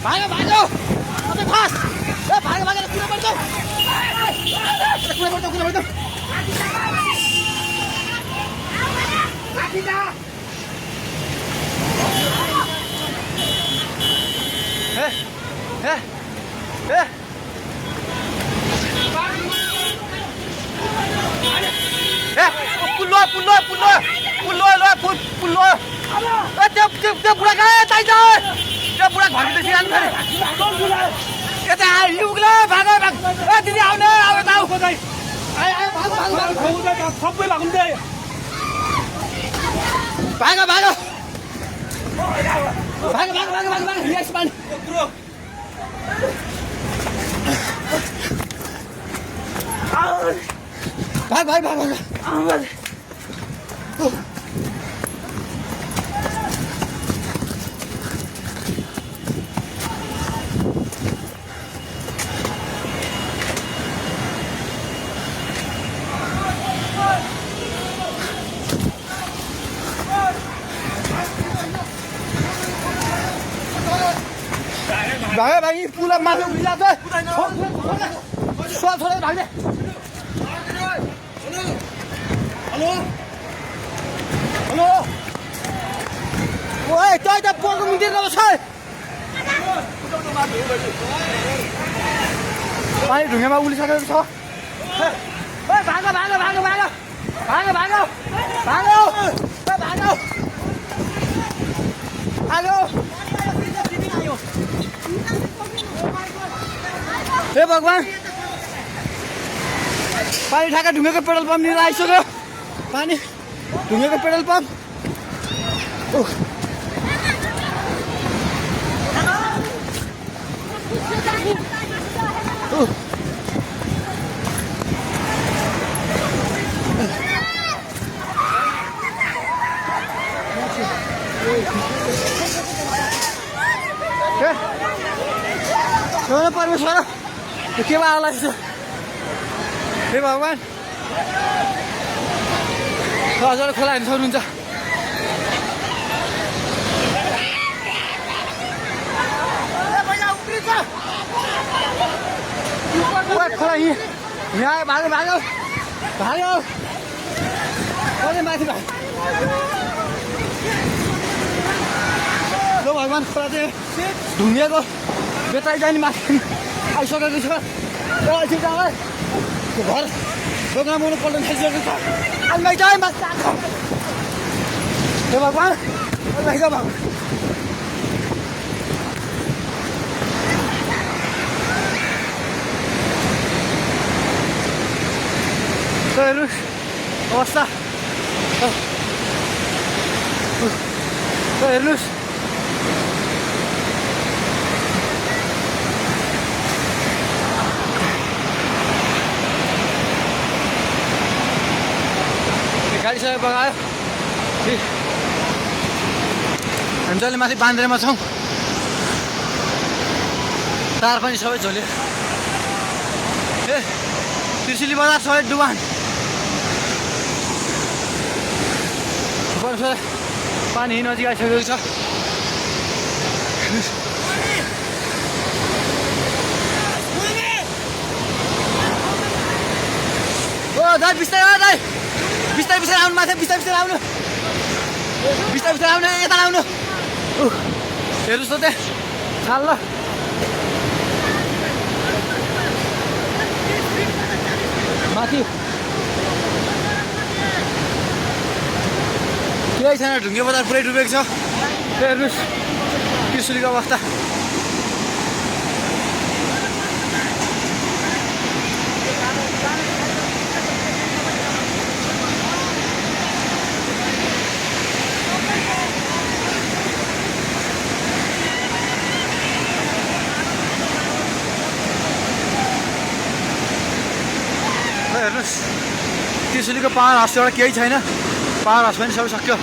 भागो भागो अबे फास ए भागो भागो कुन पर्छ कुन पर्छ लाठी जा ए पुल्लो त्यो बुढा कहाँ चाहिन्छ त्यो बुढा घरभित्र सिरानु पऱ्यो यता आइपुग्ला भाग ए दिदी आउने अब त आऊ खोजाइ सबै भाग्नु भाग भाग भाग भाग भाग भाग भाग यस पानी भाग भाग भाग भाग भागे भागी पुला माथि उभिला छ छोड छोड भाग्ने हेलो हेलो ओए तै त पोको मिटिर न छ पानी ढुङ्गामा उलिसकेको छ ओए भागो भागो भागो भागो भागो भागो भागो ओए भागो भागो हे भगवान पानी ठाका ढुङ्गेको पेट्रोल पम्प लिएर आइसक्यो पानी ढुङ्गेको पेट्रोल पम्प परमेश्वर के आला हे भगवान हजुर खोला हेर्नु सक्नुहुन्छ खोला यहाँ भाग्यो भाग्यो भाग्यो माथि भाग्यो भगवान खोला चाहिँ ढुङ्गेको बेताइ जाने माथि आइसकेको छ घर दोकान बनाउनु पल्ट खाइसकेको छ अलमाइ जाए माथि हे भगवान अलमाइ जा भगवान हेर्नु अवस्था हेर्नुहोस् गाडी सबै बगायो हामी जहिले माथि बान्द्रेमा छौँ तार पनि सबै झोल्यो ए त्रिशुली बजार सबै डुबान पानी नजिक आइसकेको छ ओ दाइ बिस्तारै दाइ बिस्तारै बिस्तारै आउनु माथि बिस्तारै बिस्तारै आउनु बिस्तारै बिस्तारै आउनु यता आउनु हेर्नुहोस् त त्यहाँ छाल ल माथि केही छैन ढुङ्गे बजार पुरै डुबेको छ हेर्नुहोस् त्रिशुलीको अवस्था हेर्नुहोस् त्रिशुलीको पावर हाउस एउटा केही छैन पावर हाउस पनि सबै सक्यो